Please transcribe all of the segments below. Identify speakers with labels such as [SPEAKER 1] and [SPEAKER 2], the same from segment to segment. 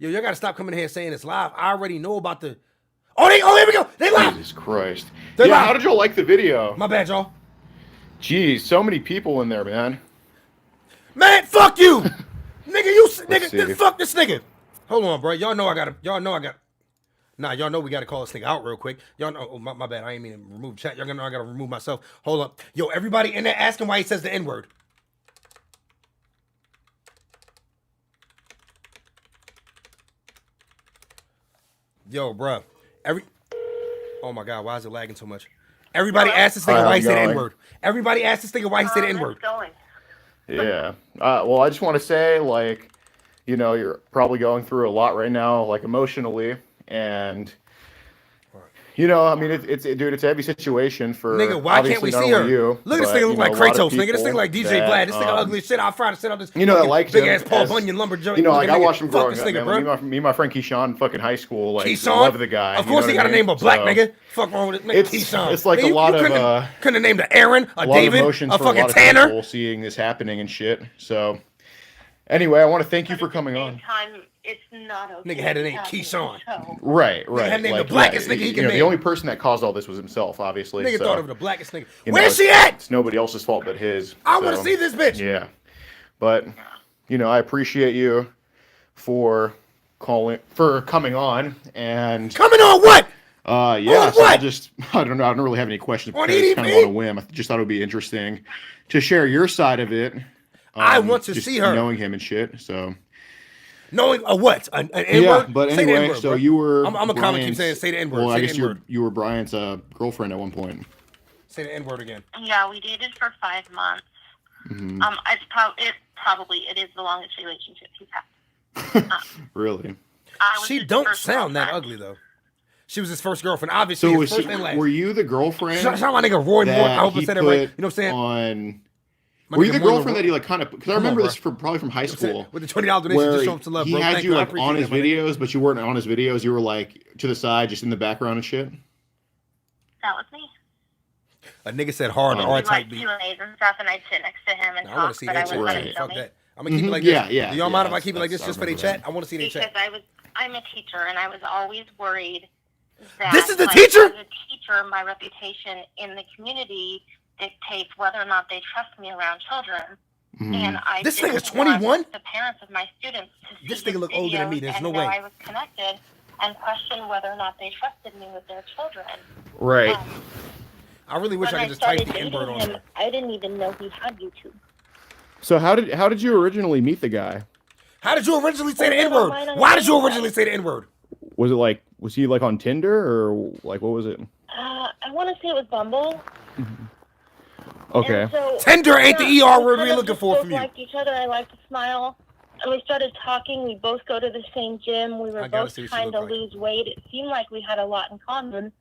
[SPEAKER 1] Yo, y'all gotta stop coming here saying it's live. I already know about the. Oh, here we go. They live.
[SPEAKER 2] Jesus Christ.
[SPEAKER 1] They're live.
[SPEAKER 2] How did y'all like the video?
[SPEAKER 1] My bad, y'all.
[SPEAKER 2] Jeez, so many people in there, man.
[SPEAKER 1] Man, fuck you, nigga. Fuck this nigga. Hold on, bro. Y'all know I got. Nah, y'all know we gotta call this nigga out real quick. Y'all know. Oh, my bad. I ain't mean to remove chat. Y'all know I gotta remove myself. Hold up. Yo, everybody in there asking why he says the N-word. Yo, bro. Oh my God, why is it lagging so much? Everybody asked this nigga why he said the N-word. Everybody asked this nigga why he said the N-word.
[SPEAKER 2] Yeah. Well, I just want to say, like, you know, you're probably going through a lot right now, like emotionally, and you know, I mean, it's dude, it's a heavy situation for
[SPEAKER 1] nigga. Why can't we see her? Look at this nigga look like Kratos, nigga. This nigga like DJ Vlad. This nigga ugly as shit. I'll try to sit on this.
[SPEAKER 2] You know, that likes
[SPEAKER 1] big ass Paul Bunyan lumberjack.
[SPEAKER 2] You know, like I watched him growing
[SPEAKER 1] up.
[SPEAKER 2] Nigga, bro. Me and my friend Keyshawn in fucking high school, like
[SPEAKER 1] Keyshawn?
[SPEAKER 2] Love the guy.
[SPEAKER 1] Of course, he got a name of black nigga. Fuck wrong with it, Keyshawn.
[SPEAKER 2] It's like a lot of
[SPEAKER 1] couldn't have named a Aaron, a David, a fucking
[SPEAKER 2] Tanner. Seeing this happening and shit. So, anyway, I want to thank you for coming on.
[SPEAKER 3] It's not okay.
[SPEAKER 1] Nigga had a name Keyshawn.
[SPEAKER 2] Right.
[SPEAKER 1] Nigga had named the blackest nigga he could name.
[SPEAKER 2] The only person that caused all this was himself, obviously.
[SPEAKER 1] Nigga thought of the blackest nigga.
[SPEAKER 2] Where's
[SPEAKER 1] she at?
[SPEAKER 2] It's nobody else's fault but his.
[SPEAKER 1] I want to see this bitch.
[SPEAKER 2] Yeah. But, you know, I appreciate you for coming on and...
[SPEAKER 1] Coming on what?
[SPEAKER 2] Yeah, so I don't know. I don't really have any questions.
[SPEAKER 1] On
[SPEAKER 2] It's kind of on a whim. I just thought it would be interesting to share your side of it.
[SPEAKER 1] I want to see her.
[SPEAKER 2] Knowing him and shit, so...
[SPEAKER 1] Knowing a what? An N-word?
[SPEAKER 2] Yeah, but anyway, so you were.
[SPEAKER 1] I'm a comment keep saying say the N-word.
[SPEAKER 2] Well, I guess you were Brian's girlfriend at one point.
[SPEAKER 1] Say the N-word again.
[SPEAKER 3] Yeah, we dated for 5 months.
[SPEAKER 2] Mm-hmm.
[SPEAKER 3] It is the longest relationship he's had.
[SPEAKER 2] Really?
[SPEAKER 1] She don't sound that ugly though. She was his first girlfriend, obviously.
[SPEAKER 2] So
[SPEAKER 1] his first and last.
[SPEAKER 2] Were you the girlfriend?
[SPEAKER 1] Sound like nigga Roy Moore. I hope I said it right. You know what I'm saying? Were
[SPEAKER 2] you the girlfriend that he like kind of? Because I remember this probably from high school.
[SPEAKER 1] With the $20 donation to show him some love, bro.
[SPEAKER 2] He had you like on his videos, but you weren't on his videos. You were like to the side, just in the background and shit.
[SPEAKER 3] That was me.
[SPEAKER 1] A nigga said hard R-type beat.
[SPEAKER 3] Q&As and stuff, and I'd sit next to him and talk. I want to see that shit.
[SPEAKER 1] Right. Fuck that. I'm gonna keep it like this.
[SPEAKER 2] Yeah.
[SPEAKER 1] Do y'all mind if I keep it like this just for their chat? I want to see their chat.
[SPEAKER 3] Because I'm a teacher, and I was always worried that
[SPEAKER 1] this is the teacher.
[SPEAKER 3] As a teacher, my reputation in the community dictates whether or not they trust me around children.
[SPEAKER 2] Mm-hmm.
[SPEAKER 3] And I
[SPEAKER 1] this nigga's 21.
[SPEAKER 3] The parents of my students to see
[SPEAKER 1] this nigga look older than me. There's no way.
[SPEAKER 3] I was connected and question whether or not they trusted me with their children.
[SPEAKER 2] Right.
[SPEAKER 1] I really wish I could just type the N-word on him.
[SPEAKER 3] I didn't even know he had YouTube.
[SPEAKER 2] So how did you originally meet the guy?
[SPEAKER 1] How did you originally say the N-word? Why did you originally say the N-word?
[SPEAKER 2] Was he like on Tinder or like what was it?
[SPEAKER 3] I want to say it was Bumble.
[SPEAKER 2] Mm-hmm. Okay.
[SPEAKER 3] So,
[SPEAKER 1] Tinder ain't the ER word we're looking for from you.
[SPEAKER 3] We liked each other. I liked to smile. And we started talking. We both go to the same gym. We were both trying to lose weight. It seemed like we had a lot in common.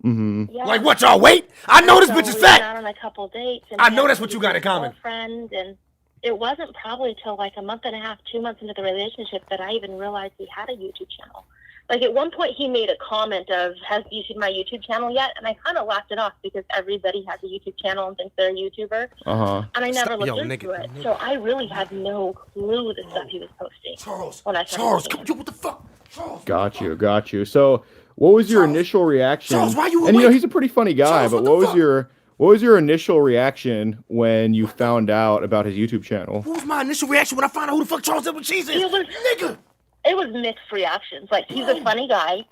[SPEAKER 2] Mm-hmm.
[SPEAKER 3] Yeah.
[SPEAKER 1] Like what, y'all? Wait, I know this bitch is fat.
[SPEAKER 3] We went out on a couple dates. And
[SPEAKER 1] I know that's what you got in common.
[SPEAKER 3] Friend, and it wasn't probably till like a month and a half, 2 months into the relationship that I even realized he had a YouTube channel. Like at one point he made a comment of, "Have you seen my YouTube channel yet?" And I kind of laughed it off because everybody has a YouTube channel and thinks they're a YouTuber.
[SPEAKER 2] Uh-huh.
[SPEAKER 3] And I never looked into it. So I really had no clue the stuff he was posting.
[SPEAKER 1] Charles,
[SPEAKER 3] what
[SPEAKER 1] the fuck? Charles.
[SPEAKER 2] Got you. So what was your initial reaction?
[SPEAKER 1] Charles, why you
[SPEAKER 2] and you know he's a pretty funny guy, but what was your initial reaction when you found out about his YouTube channel?
[SPEAKER 1] What was my initial reaction when I found out who the fuck Charles Edward Cheese is? Nigga.
[SPEAKER 3] It was mixed reactions. Like, he's a funny guy.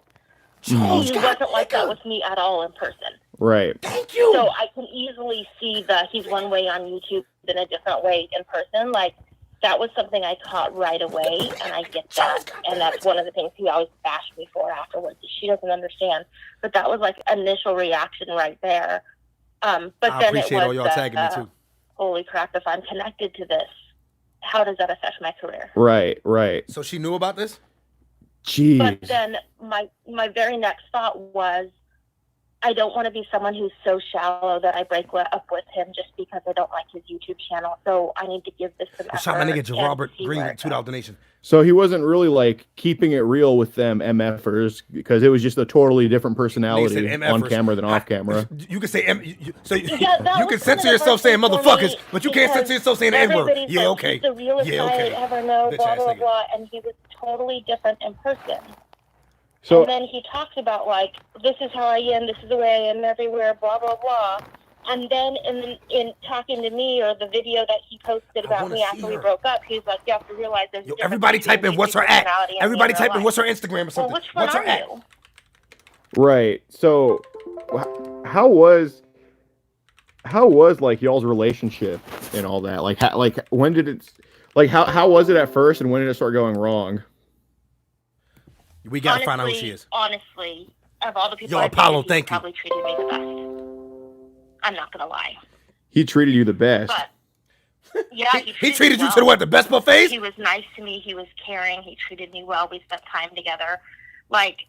[SPEAKER 3] He wasn't like that with me at all in person.
[SPEAKER 2] Right.
[SPEAKER 1] Thank you.
[SPEAKER 3] So I can easily see that he's one way on YouTube and a different way in person. Like, that was something I caught right away, and I get that. And that's one of the things he always bashed me for afterwards. She doesn't understand. But that was, like, initial reaction right there. But
[SPEAKER 1] I
[SPEAKER 3] then
[SPEAKER 1] appreciate all y'all tagging me, too.
[SPEAKER 3] Holy crap, if I'm connected to this, how does that affect my career?
[SPEAKER 2] Right.
[SPEAKER 1] So she knew about this?
[SPEAKER 2] Jeez.
[SPEAKER 3] But then my very next thought was, I don't want to be someone who's so shallow that I break up with him just because I don't like his YouTube channel. So I need to give this some effort.
[SPEAKER 1] Shout my nigga
[SPEAKER 3] and
[SPEAKER 1] Robert
[SPEAKER 3] see
[SPEAKER 1] Green
[SPEAKER 3] where
[SPEAKER 1] with
[SPEAKER 3] it goes.
[SPEAKER 1] $2 donation.
[SPEAKER 2] So he wasn't really like keeping it real with them MFers because it was just a totally different personality
[SPEAKER 1] MFers.
[SPEAKER 2] on camera than off camera.
[SPEAKER 1] You can say so
[SPEAKER 3] Yeah, that
[SPEAKER 1] you
[SPEAKER 3] was
[SPEAKER 1] can censor
[SPEAKER 3] kind of
[SPEAKER 1] yourself saying
[SPEAKER 3] hurtful for
[SPEAKER 1] motherfuckers,
[SPEAKER 3] me
[SPEAKER 1] but you can't
[SPEAKER 3] because
[SPEAKER 1] censor yourself saying the N-word.
[SPEAKER 3] everybody's
[SPEAKER 1] Yeah,
[SPEAKER 3] like,
[SPEAKER 1] okay.
[SPEAKER 3] He's the realest
[SPEAKER 1] Yeah,
[SPEAKER 3] guy
[SPEAKER 1] okay.
[SPEAKER 3] I'd ever know,
[SPEAKER 1] Bitch
[SPEAKER 3] blah,
[SPEAKER 1] ass
[SPEAKER 3] blah,
[SPEAKER 1] nigga.
[SPEAKER 3] blah. And he was totally different in person.
[SPEAKER 2] So
[SPEAKER 3] And then he talks about, like, this is how I am, this is the way I am everywhere, blah, blah, blah. And then in talking to me, or the video that he posted about
[SPEAKER 1] wanna
[SPEAKER 3] me
[SPEAKER 1] see
[SPEAKER 3] after we
[SPEAKER 1] her.
[SPEAKER 3] broke up, he's like, you have to realize there's a
[SPEAKER 1] Yo,
[SPEAKER 3] difference
[SPEAKER 1] everybody
[SPEAKER 3] between
[SPEAKER 1] type in
[SPEAKER 3] YouTube
[SPEAKER 1] what's her at.
[SPEAKER 3] personality and
[SPEAKER 1] Everybody
[SPEAKER 3] me in
[SPEAKER 1] type
[SPEAKER 3] real
[SPEAKER 1] in what's her
[SPEAKER 3] life.
[SPEAKER 1] Instagram or
[SPEAKER 3] Well,
[SPEAKER 1] something.
[SPEAKER 3] which one
[SPEAKER 1] What's her
[SPEAKER 3] are
[SPEAKER 1] at?
[SPEAKER 3] you?
[SPEAKER 2] right. So how was like y'all's relationship and all that? Like when did it like how was it at first and when did it start going wrong?
[SPEAKER 1] We gotta find out who she is.
[SPEAKER 3] Honestly, of all the people
[SPEAKER 1] Yo,
[SPEAKER 3] I've
[SPEAKER 1] Apollo,
[SPEAKER 3] dated, he
[SPEAKER 1] thank you.
[SPEAKER 3] probably treated me the best. I'm not gonna lie.
[SPEAKER 2] He treated you the best.
[SPEAKER 3] But yeah,
[SPEAKER 1] He treated you
[SPEAKER 3] well.
[SPEAKER 1] to the what? The best buffets?
[SPEAKER 3] He was nice to me. He was caring. He treated me well. We spent time together. Like,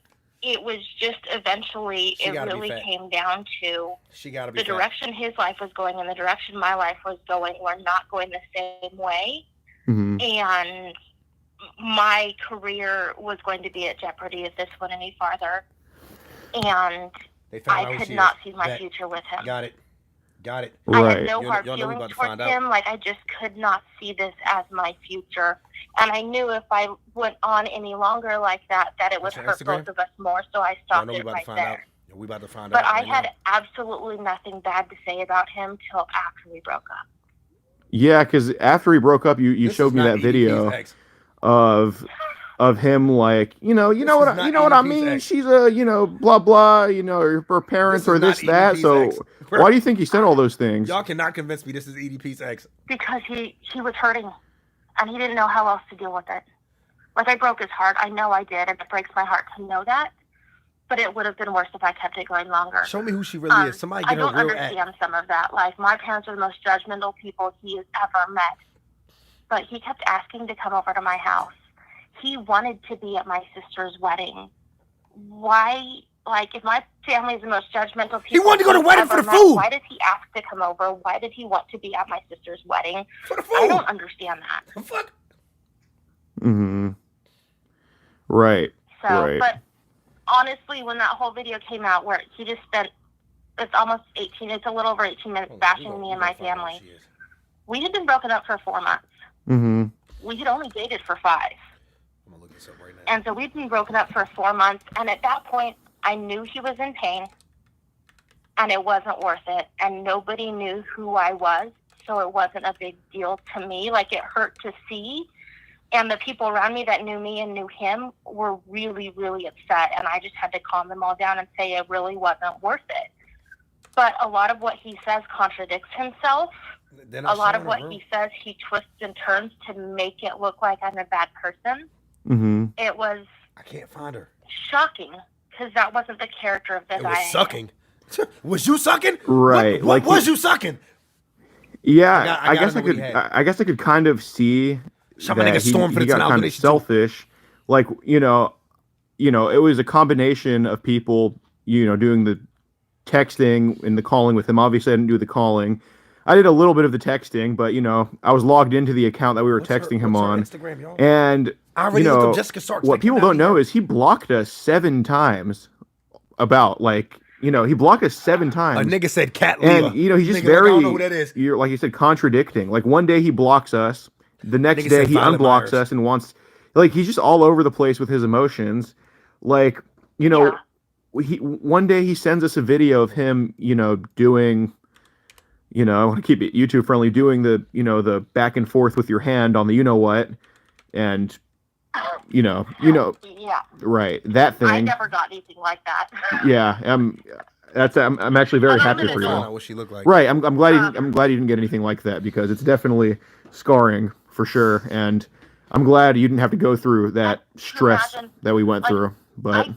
[SPEAKER 3] it was just eventually,
[SPEAKER 1] She
[SPEAKER 3] it
[SPEAKER 1] gotta be
[SPEAKER 3] really
[SPEAKER 1] fat.
[SPEAKER 3] came down to
[SPEAKER 1] She gotta be
[SPEAKER 3] the
[SPEAKER 1] fat.
[SPEAKER 3] direction his life was going and the direction my life was going were not going the same way.
[SPEAKER 2] Mhm.
[SPEAKER 3] And my career was going to be at jeopardy if this went any farther. And
[SPEAKER 1] They found out
[SPEAKER 3] I
[SPEAKER 1] who
[SPEAKER 3] could
[SPEAKER 1] she
[SPEAKER 3] not
[SPEAKER 1] is.
[SPEAKER 3] see my
[SPEAKER 1] Bet.
[SPEAKER 3] future with him.
[SPEAKER 1] Got it. Got it.
[SPEAKER 3] I
[SPEAKER 2] Right.
[SPEAKER 3] had no
[SPEAKER 1] Y'all
[SPEAKER 3] hard
[SPEAKER 1] know we about
[SPEAKER 3] feelings
[SPEAKER 1] to
[SPEAKER 3] towards
[SPEAKER 1] find out.
[SPEAKER 3] him. Like, I just could not see this as my future. And I knew if I went on any longer like that, that it would
[SPEAKER 1] What's your
[SPEAKER 3] hurt
[SPEAKER 1] Instagram?
[SPEAKER 3] both of us more. So I
[SPEAKER 1] Y'all
[SPEAKER 3] stopped
[SPEAKER 1] know we
[SPEAKER 3] it
[SPEAKER 1] about
[SPEAKER 3] right
[SPEAKER 1] to find out.
[SPEAKER 3] there.
[SPEAKER 1] Yeah, we about to find
[SPEAKER 3] But
[SPEAKER 1] out.
[SPEAKER 3] I
[SPEAKER 1] right
[SPEAKER 3] had
[SPEAKER 1] now.
[SPEAKER 3] absolutely nothing bad to say about him till after we broke up.
[SPEAKER 2] Yeah, because after he broke up, you
[SPEAKER 1] This
[SPEAKER 2] showed
[SPEAKER 1] is
[SPEAKER 2] me
[SPEAKER 1] not
[SPEAKER 2] that
[SPEAKER 1] EDP's
[SPEAKER 2] video
[SPEAKER 1] ex.
[SPEAKER 2] of him like
[SPEAKER 1] This is not
[SPEAKER 2] what I
[SPEAKER 1] EDP's
[SPEAKER 2] mean.
[SPEAKER 1] ex.
[SPEAKER 2] She's a blah blah her parents
[SPEAKER 1] This
[SPEAKER 2] or
[SPEAKER 1] is not
[SPEAKER 2] this that.
[SPEAKER 1] EDP's
[SPEAKER 2] So
[SPEAKER 1] ex.
[SPEAKER 2] why do you think he said all those things?
[SPEAKER 1] Y'all cannot convince me this is EDP's ex.
[SPEAKER 3] Because he was hurting. And he didn't know how else to deal with it. Like, I broke his heart. I know I did. And it breaks my heart to know that. But it would have been worse if I kept it going longer.
[SPEAKER 1] Show me who she really is. Somebody
[SPEAKER 3] I
[SPEAKER 1] get her
[SPEAKER 3] don't
[SPEAKER 1] real
[SPEAKER 3] understand
[SPEAKER 1] act.
[SPEAKER 3] some of that. Like, my parents are the most judgmental people he has ever met. But he kept asking to come over to my house. He wanted to be at my sister's wedding. Why? Like, if my family is the most judgmental people
[SPEAKER 1] He wanted to go to the
[SPEAKER 3] he's
[SPEAKER 1] wedding
[SPEAKER 3] ever
[SPEAKER 1] for the
[SPEAKER 3] met,
[SPEAKER 1] food.
[SPEAKER 3] why did he ask to come over? Why did he want to be at my sister's wedding?
[SPEAKER 1] For the
[SPEAKER 3] I
[SPEAKER 1] food.
[SPEAKER 3] don't understand that.
[SPEAKER 1] The fuck?
[SPEAKER 2] Mm-hmm. Right.
[SPEAKER 3] So,
[SPEAKER 2] Right.
[SPEAKER 3] but honestly, when that whole video came out where he just spent, it's a little over 18 minutes bashing me and my family. We had been broken up for 4 months.
[SPEAKER 2] Mm-hmm.
[SPEAKER 3] We had only dated for 5.
[SPEAKER 1] I'm gonna look this up right now.
[SPEAKER 3] And so we'd been broken up for 4 months. And at that point, I knew he was in pain. And it wasn't worth it. And nobody knew who I was. So it wasn't a big deal to me. Like, it hurt to see. And the people around me that knew me and knew him were really, really upset. And I just had to calm them all down and say it really wasn't worth it. But a lot of what he says contradicts himself. A lot of what he says, he twists and turns to make it look like I'm a bad person.
[SPEAKER 2] Mm-hmm.
[SPEAKER 3] It was
[SPEAKER 1] I can't find her.
[SPEAKER 3] shocking because that wasn't the character of the
[SPEAKER 1] It
[SPEAKER 3] guy.
[SPEAKER 1] was sucking. Was you sucking?
[SPEAKER 2] Right,
[SPEAKER 1] What
[SPEAKER 2] like
[SPEAKER 1] was you sucking?
[SPEAKER 2] Yeah,
[SPEAKER 1] I
[SPEAKER 2] I
[SPEAKER 1] gotta
[SPEAKER 2] guess
[SPEAKER 1] know
[SPEAKER 2] I
[SPEAKER 1] what he
[SPEAKER 2] could.
[SPEAKER 1] had.
[SPEAKER 2] I guess I could kind of see
[SPEAKER 1] Shout my
[SPEAKER 2] that
[SPEAKER 1] nigga Storm for
[SPEAKER 2] he
[SPEAKER 1] the
[SPEAKER 2] got
[SPEAKER 1] $10
[SPEAKER 2] kind of
[SPEAKER 1] donation, too.
[SPEAKER 2] selfish. Like you know, it was a combination of people, doing the texting and the calling with him. Obviously, I didn't do the calling. I did a little bit of the texting, but I was logged into the account that we were texting him
[SPEAKER 1] what's her
[SPEAKER 2] on,
[SPEAKER 1] Instagram, y'all?
[SPEAKER 2] and
[SPEAKER 1] I already looked up Jessica Stark.
[SPEAKER 2] what people don't know is he blocked us 7 times. He blocked us 7
[SPEAKER 1] a
[SPEAKER 2] times.
[SPEAKER 1] nigga said Cat Leah.
[SPEAKER 2] And he's just
[SPEAKER 1] Nigga,
[SPEAKER 2] very,
[SPEAKER 1] I don't know who that is.
[SPEAKER 2] you're like you said, contradicting. Like one day he blocks us, the next
[SPEAKER 1] Nigga
[SPEAKER 2] day
[SPEAKER 1] said
[SPEAKER 2] he
[SPEAKER 1] Violet
[SPEAKER 2] unblocks
[SPEAKER 1] Myers.
[SPEAKER 2] us and wants, like he's just all over the place with his emotions. Like
[SPEAKER 3] Yeah.
[SPEAKER 2] one day he sends us a video of him, doing, I want to keep it YouTube friendly, doing the, the back and forth with your hand on the what, and
[SPEAKER 3] Yeah.
[SPEAKER 2] right, that thing.
[SPEAKER 3] I never got anything like that.
[SPEAKER 2] Yeah, I'm actually very happy for
[SPEAKER 1] I
[SPEAKER 2] you.
[SPEAKER 1] don't know what she looked like.
[SPEAKER 2] Right, I'm glad I'm glad you didn't get anything like that because it's definitely scarring for sure, and I'm glad you didn't have to go through that stress
[SPEAKER 3] imagine,
[SPEAKER 2] that we went
[SPEAKER 3] like,
[SPEAKER 2] through. But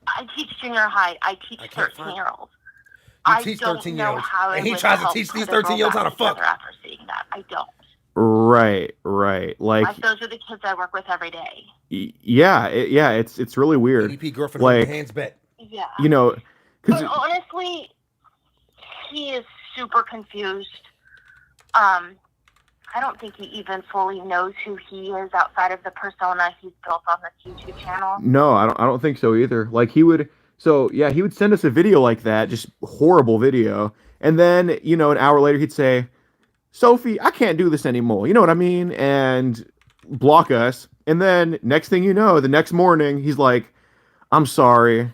[SPEAKER 3] I teach junior high. I teach
[SPEAKER 1] I can't find-
[SPEAKER 3] 13-year-olds.
[SPEAKER 1] You
[SPEAKER 3] I
[SPEAKER 1] teach
[SPEAKER 3] don't
[SPEAKER 1] 13-year-olds,
[SPEAKER 3] know how
[SPEAKER 1] and
[SPEAKER 3] I
[SPEAKER 1] he
[SPEAKER 3] would
[SPEAKER 1] tries to
[SPEAKER 3] help
[SPEAKER 1] teach these
[SPEAKER 3] put a girl
[SPEAKER 1] 13-year-olds how to
[SPEAKER 3] back
[SPEAKER 1] fuck.
[SPEAKER 3] together after seeing that. I don't.
[SPEAKER 2] right,
[SPEAKER 3] Like,
[SPEAKER 2] like
[SPEAKER 3] those are the kids I work with every day.
[SPEAKER 2] it's really weird.
[SPEAKER 1] EDP girlfriend
[SPEAKER 2] Like,
[SPEAKER 1] hands bet.
[SPEAKER 3] Yeah. But honestly, he is super confused. I don't think he even fully knows who he is outside of the persona he's built on this YouTube channel.
[SPEAKER 2] No, I don't think so either. Like he would send us a video like that, just horrible video. And then, you know, an hour later he'd say, "Sophie, I can't do this anymore." You know what I mean? And block us. And then next thing you know, the next morning he's like, I'm sorry.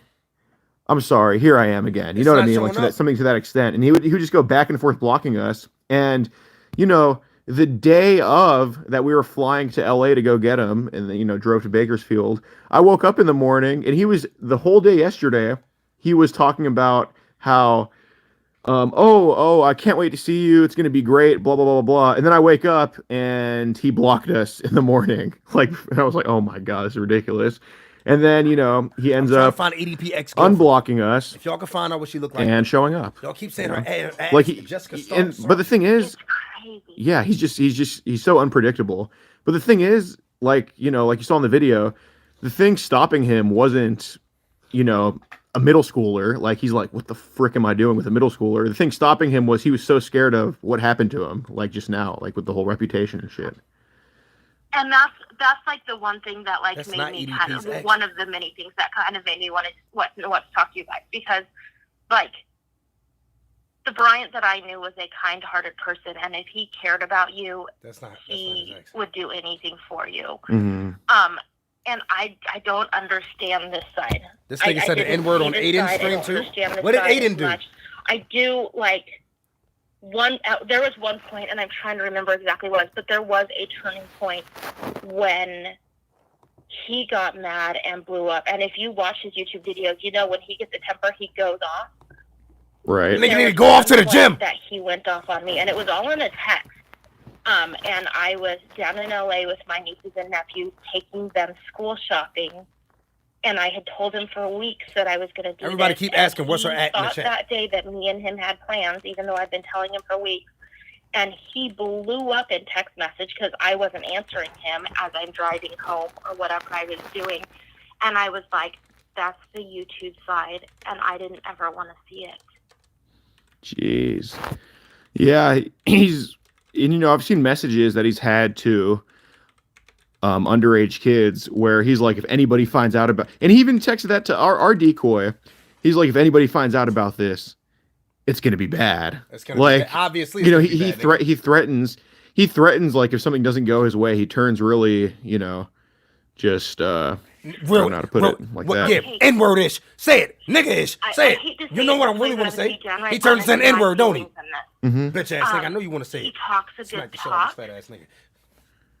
[SPEAKER 2] Here I am again." You know what I mean? Like something to that extent. And he would just go back and forth blocking us. And, you know, the day of that we were flying to LA to go get him and then, you know, drove to Bakersfield, I woke up in the morning and he was the whole day yesterday, he was talking about how, I can't wait to see you. It's going to be great, blah, blah, blah, blah. And then I wake up and he blocked us in the morning. Like, and I was like, oh my God, this is ridiculous. And then, you know, he ends up
[SPEAKER 1] find ADP
[SPEAKER 2] unblocking us.
[SPEAKER 1] If y'all can find out what she looked like.
[SPEAKER 2] And showing up.
[SPEAKER 1] Y'all keep saying her ass,
[SPEAKER 2] like
[SPEAKER 1] Jessica Stark.
[SPEAKER 2] But the thing is, yeah, he's so unpredictable. But the thing is, like, you know, like you saw in the video, the thing stopping him wasn't, you know, a middle schooler. Like, he's like, what the frick am I doing with a middle schooler? The thing stopping him was he was so scared of what happened to him, like just now, like with the whole reputation and shit.
[SPEAKER 3] And that's like the one thing that like made me kind of one of the many things that kind of made me want to talk to you guys, because like the Bryant that I knew was a kind-hearted person, and if he cared about you, he would do anything for you.
[SPEAKER 2] Mm-hmm.
[SPEAKER 3] And I don't understand this side.
[SPEAKER 1] This nigga said the N-word on Aiden's stream too? What did Aiden do?
[SPEAKER 3] I do like there was one point, and I'm trying to remember exactly what it was, but there was a turning point when he got mad and blew up. And if you watch his YouTube videos, you know when he gets a temper, he goes off.
[SPEAKER 2] Right.
[SPEAKER 1] Nigga need to go off to the gym.
[SPEAKER 3] That he went off on me, and it was all in a text. And I was down in LA with my nieces and nephews, taking them school shopping, and I had told him for weeks that I was going to do
[SPEAKER 1] Everybody
[SPEAKER 3] this,
[SPEAKER 1] keep asking, what's her at in the chat?
[SPEAKER 3] That day that me and him had plans, even though I've been telling him for weeks, and he blew up in text message because I wasn't answering him as I'm driving home or whatever I was doing, and I was like, that's the YouTube side, and I didn't ever want to see it.
[SPEAKER 2] Jeez. Yeah, and you know, I've seen messages that he's had to underage kids where he's like, if anybody finds out about, and he even texted that to our decoy. He's like, if anybody finds out about this, it's gonna be bad.
[SPEAKER 1] It's gonna
[SPEAKER 2] like,
[SPEAKER 1] be bad. Obviously,
[SPEAKER 2] you know, he threatens like if something doesn't go his way, he turns really, you know, just I don't know how to put it like that.
[SPEAKER 1] Yeah, N-word-ish. Say it, nigga-ish. Say it. You know what I really want to say? He turns into an N-word, don't he? Bitch ass nigga. I know you want to say it.
[SPEAKER 3] He talks a good talk.
[SPEAKER 1] Fat ass nigga.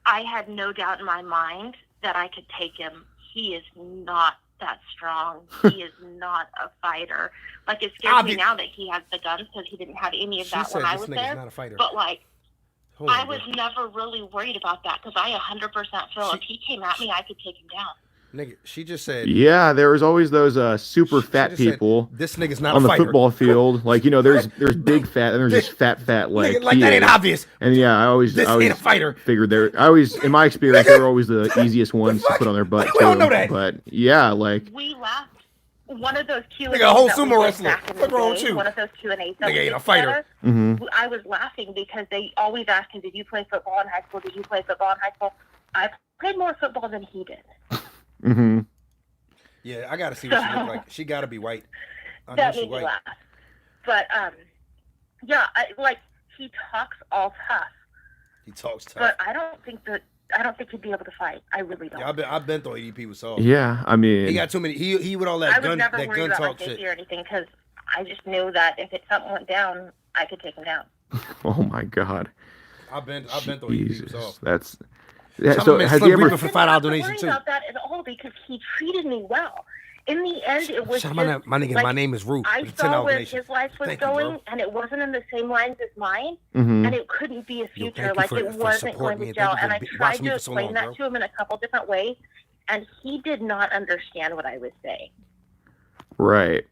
[SPEAKER 3] I had no doubt in my mind that I could take him. He is not that strong. He is not a fighter. Like, it scares me now that he has the guns because he didn't have any of that when I was there.
[SPEAKER 1] Not a fighter.
[SPEAKER 3] But like, I was never really worried about that because I 100% feel if he came at me, I could take him down.
[SPEAKER 1] Nigga, she just said.
[SPEAKER 2] Yeah, there was always those super fat people.
[SPEAKER 1] This nigga's not
[SPEAKER 2] on
[SPEAKER 1] a
[SPEAKER 2] the
[SPEAKER 1] fighter.
[SPEAKER 2] Football field. Like, you know, there's big fat and there's just fat like.
[SPEAKER 1] Nigga, like that ain't obvious.
[SPEAKER 2] And yeah, I always
[SPEAKER 1] ain't a fighter.
[SPEAKER 2] Figured in my experience, they were always the easiest ones to put on their butt too.
[SPEAKER 1] We don't know that.
[SPEAKER 2] But yeah, like
[SPEAKER 3] we laughed. One of those Q&As.
[SPEAKER 1] Nigga, a whole sumo wrestler. What's wrong with you?
[SPEAKER 3] One of those Q&As.
[SPEAKER 1] Nigga ain't a fighter.
[SPEAKER 2] Mm-hmm.
[SPEAKER 3] I was laughing because they always asked him, "Did you play football in high school? Did you play football in high school?" I played more football than he did.
[SPEAKER 2] Mm-hmm.
[SPEAKER 1] Yeah, I gotta see what she look like. She gotta be white.
[SPEAKER 3] That made me laugh. But yeah, like he talks all tough.
[SPEAKER 1] He talks tough.
[SPEAKER 3] But I don't think he'd be able to fight. I really don't.
[SPEAKER 1] Yeah, I've been through ADP with Saul.
[SPEAKER 2] Yeah, I mean,
[SPEAKER 1] he got too many. He with all that gun, that gun talk shit.
[SPEAKER 3] Or anything because I just knew that if something went down, I could take him down.
[SPEAKER 2] Oh my God.
[SPEAKER 1] I've been through ADP with Saul.
[SPEAKER 2] That's. Yeah, so has he ever
[SPEAKER 1] for $5 donation too?
[SPEAKER 3] About that at all because he treated me well. In the end, it was just,
[SPEAKER 1] my nigga.
[SPEAKER 3] Like,
[SPEAKER 1] my name is Ruth.
[SPEAKER 3] I saw where his life was going, and it wasn't in the same lines as mine, and it couldn't be a future. Like it wasn't going to gel. And I tried to explain that to him in a couple different ways, and he did not understand what I was saying.
[SPEAKER 2] Right.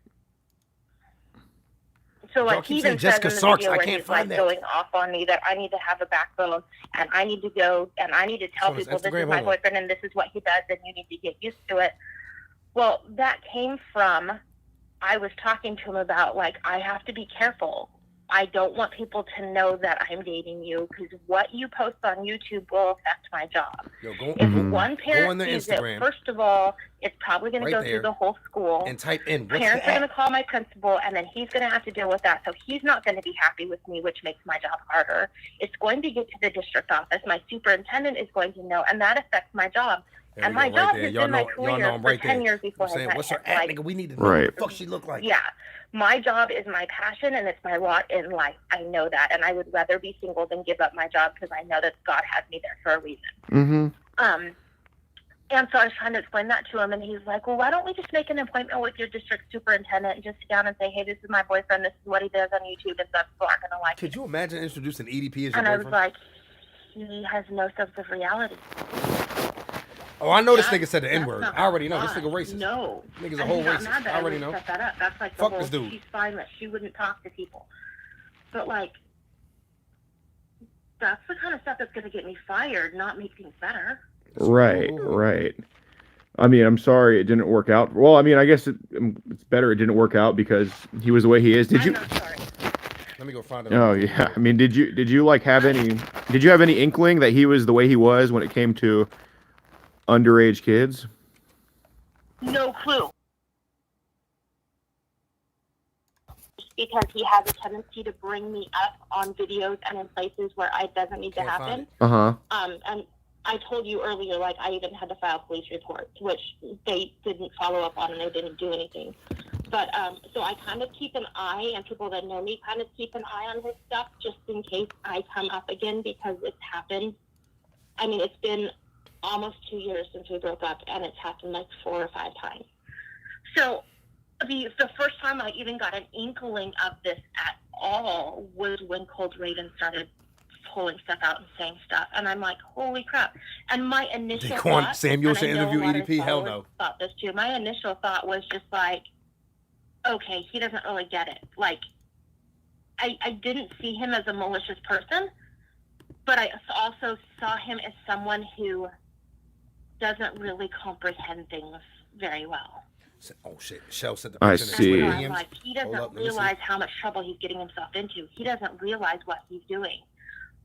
[SPEAKER 3] So like he even said in the video where he's like going off on me that I need to have a backbone and I need to go and I need to tell people this is my boyfriend and this is what he does and you need to get used to it. Well, that came from I was talking to him about, like, I have to be careful. I don't want people to know that I'm dating you because what you post on YouTube will affect my job.
[SPEAKER 1] Yo, go,
[SPEAKER 3] If
[SPEAKER 2] Mhm.
[SPEAKER 3] one parent
[SPEAKER 1] on their
[SPEAKER 3] sees
[SPEAKER 1] Instagram.
[SPEAKER 3] it, first of all, it's probably going
[SPEAKER 1] Right
[SPEAKER 3] to go
[SPEAKER 1] there.
[SPEAKER 3] through the whole school.
[SPEAKER 1] and type in what's
[SPEAKER 3] Parents
[SPEAKER 1] the
[SPEAKER 3] are going
[SPEAKER 1] app?
[SPEAKER 3] to call my principal, and then he's going to have to deal with that. So he's not going to be happy with me, which makes my job harder. It's going to get to the district office. My superintendent is going to know, and that affects my job.
[SPEAKER 1] There
[SPEAKER 3] And
[SPEAKER 1] we
[SPEAKER 3] my
[SPEAKER 1] go,
[SPEAKER 3] job
[SPEAKER 1] there.
[SPEAKER 3] has
[SPEAKER 1] Y'all
[SPEAKER 3] been my
[SPEAKER 1] know, y'all know
[SPEAKER 3] career
[SPEAKER 1] I'm
[SPEAKER 3] for
[SPEAKER 1] right
[SPEAKER 3] 10
[SPEAKER 1] there.
[SPEAKER 3] years before
[SPEAKER 1] I'm
[SPEAKER 3] I
[SPEAKER 1] saying,
[SPEAKER 3] met
[SPEAKER 1] what's her
[SPEAKER 3] him.
[SPEAKER 1] app,
[SPEAKER 3] Like,
[SPEAKER 1] nigga? We need to know
[SPEAKER 2] Right.
[SPEAKER 1] what the fuck she look like.
[SPEAKER 3] yeah, my job is my passion, and it's my lot in life. I know that, and I would rather be single than give up my job because I know that God has me there for a reason.
[SPEAKER 2] Mm-hmm.
[SPEAKER 3] And so I was trying to explain that to him, and he's like, well, why don't we just make an appointment with your district superintendent and just sit down and say, hey, this is my boyfriend, this is what he does on YouTube, and some people aren't going to like
[SPEAKER 1] Could
[SPEAKER 3] it.
[SPEAKER 1] you imagine introducing EDP as your
[SPEAKER 3] And I was
[SPEAKER 1] boyfriend?
[SPEAKER 3] like, he has no sense of reality.
[SPEAKER 1] Oh, I know this
[SPEAKER 3] That-
[SPEAKER 1] nigga said the
[SPEAKER 3] that's
[SPEAKER 1] N-word.
[SPEAKER 3] not
[SPEAKER 1] I already know. This
[SPEAKER 3] fine.
[SPEAKER 1] nigga racist.
[SPEAKER 3] No.
[SPEAKER 1] Nigga's a
[SPEAKER 3] And
[SPEAKER 1] whole
[SPEAKER 3] he got
[SPEAKER 1] racist.
[SPEAKER 3] mad that
[SPEAKER 1] I already
[SPEAKER 3] would
[SPEAKER 1] know.
[SPEAKER 3] set that up. That's like the
[SPEAKER 1] Fuck
[SPEAKER 3] whole,
[SPEAKER 1] this dude.
[SPEAKER 3] she's fine that she wouldn't talk to people. But, like, that's the kind of stuff that's going to get me fired, not make things better.
[SPEAKER 2] Right,
[SPEAKER 1] Ooh.
[SPEAKER 2] right. I mean, I'm sorry it didn't work out. Well, I mean, I guess it's better it didn't work out because he was the way he is. Did
[SPEAKER 3] I'm
[SPEAKER 2] you?
[SPEAKER 3] not sorry.
[SPEAKER 1] Let me go find it.
[SPEAKER 2] Oh yeah. I mean, did you like have any? Did you have any inkling that he was the way he was when it came to underage kids?
[SPEAKER 3] No clue. Because he has a tendency to bring me up on videos and in places where it doesn't need to
[SPEAKER 1] Can't find
[SPEAKER 3] happen.
[SPEAKER 1] it.
[SPEAKER 2] Uh-huh.
[SPEAKER 3] And I told you earlier, like, I even had to file police reports, which they didn't follow up on and they didn't do anything. But, so I kind of keep an eye, and people that know me kind of keep an eye on his stuff just in case I come up again because it's happened. I mean, it's been almost 2 years since we broke up, and it's happened like 4 or 5 times. So the first time I even got an inkling of this at all was when Cold Raven started pulling stuff out and saying stuff, and I'm like, holy crap. And my initial
[SPEAKER 1] Daquan
[SPEAKER 3] thought,
[SPEAKER 1] Samuel
[SPEAKER 3] and I
[SPEAKER 1] should
[SPEAKER 3] know
[SPEAKER 1] interview
[SPEAKER 3] a lot of
[SPEAKER 1] EDP? Hell
[SPEAKER 3] followers
[SPEAKER 1] no.
[SPEAKER 3] thought this too. My initial thought was just like, okay, he doesn't really get it. Like, I didn't see him as a malicious person, but I also saw him as someone who doesn't really comprehend things very well.
[SPEAKER 1] Oh shit, Shell said the
[SPEAKER 2] I
[SPEAKER 1] picture in
[SPEAKER 2] see.
[SPEAKER 1] the
[SPEAKER 3] That's why
[SPEAKER 1] DMs.
[SPEAKER 3] I'm like, he
[SPEAKER 1] Hold
[SPEAKER 3] doesn't
[SPEAKER 1] up, let me see.
[SPEAKER 3] realize how much trouble he's getting himself into. He doesn't realize what he's doing.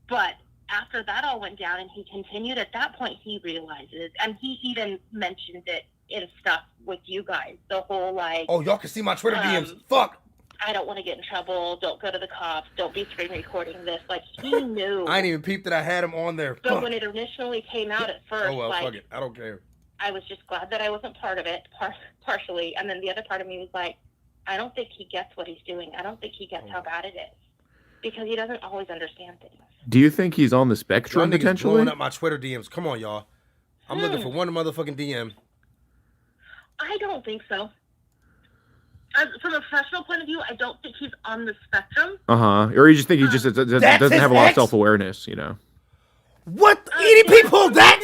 [SPEAKER 3] But after that all went down and he continued, at that point he realizes, and he even mentioned it in stuff with you guys, the whole like,
[SPEAKER 1] Oh, y'all can see my Twitter DMs. Fuck.
[SPEAKER 3] I don't want to get in trouble, don't go to the cops, don't be screen recording this. Like, he knew.
[SPEAKER 1] I ain't even peeped that I had him on there.
[SPEAKER 3] But
[SPEAKER 1] Fuck.
[SPEAKER 3] when it initially came out at first,
[SPEAKER 1] Oh well,
[SPEAKER 3] like,
[SPEAKER 1] fuck it. I don't care.
[SPEAKER 3] I was just glad that I wasn't part of it, partially. And then the other part of me was like, I don't think he gets what he's doing. I don't think he gets how bad it is. Because he doesn't always understand things.
[SPEAKER 2] Do you think he's on the
[SPEAKER 1] Y'all
[SPEAKER 2] spectrum
[SPEAKER 1] niggas
[SPEAKER 2] potentially?
[SPEAKER 1] blowing up my Twitter DMs. Come on, y'all. I'm looking for one motherfucking DM.
[SPEAKER 3] I don't think so. From a professional point of view, I don't think he's on the spectrum.
[SPEAKER 2] Uh-huh. Or you just think he just doesn't
[SPEAKER 1] That's
[SPEAKER 2] have
[SPEAKER 1] his
[SPEAKER 2] a lot of
[SPEAKER 1] ex?
[SPEAKER 2] self-awareness, you know?
[SPEAKER 1] What? EDP pulled that?